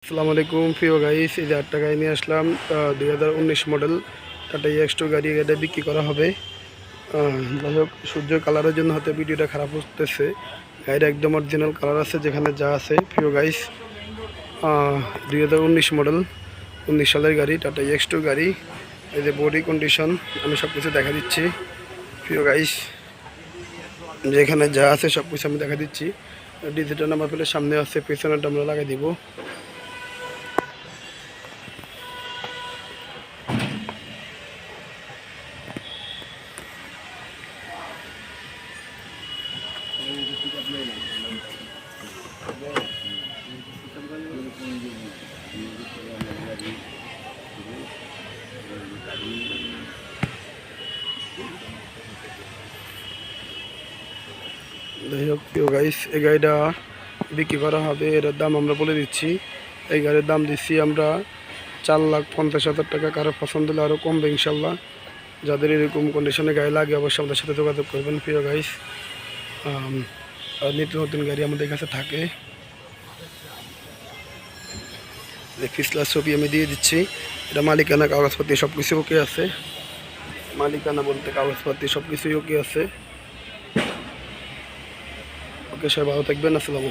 আসসালামু আলাইকুম প্রিয় গাইস, এই যে 8 টাকায় নিয়ে আসলাম 2019 মডেল টাটা EX2 গাড়ি। এটা বিক্রি করা হবে। যাই হোক, সূর্য কালারের জন্য হয়তো ভিডিওটা খারাপ হতেছে। গাড়িটা একদম অরিজিনাল কালার আছে, যেখানে যা আছে। প্রিয় গাইস, 2019 মডেল 19 সালের গাড়ি, টাটা EX2 গাড়ি। এই যে বডি কন্ডিশন আমি সব কিছু দেখা দিচ্ছি। প্রিয় গাইস, যেখানে যা আছে সব কিছু আমি দেখা দিচ্ছি। ডিজিটাল নাম্বার প্লেটের সামনে আছে, পেছনেটা আমরা লাগিয়ে দিব। যাই হোক প্রিয় গাইস, এই গাড়িটা বিক্রি করা হবে। এটার দাম আমরা বলে দিচ্ছি। এই গাড়ির দাম দিচ্ছি আমরা 4,50,000 টাকা। কারো পছন্দ হলে আরও কমবে ইনশাল্লাহ। যাদের এরকম কন্ডিশনে গাড়ি লাগে অবশ্যই আমাদের সাথে যোগাযোগ করবেন। প্রিয় গাইস, আর নিত্য নতুন গাড়ি আমাদের কাছে থাকে। ফিসলার ছবি আমি দিয়ে দিচ্ছি। এটা মালিকানা, কাগজপত্র সব কিছু ওকে আছে। মালিকানা বলতে কাগজপত্র সব কিছুই ওকে আছে। ওকে, সবাই ভালো থাকবেন। আসসালামু আলাইকুম।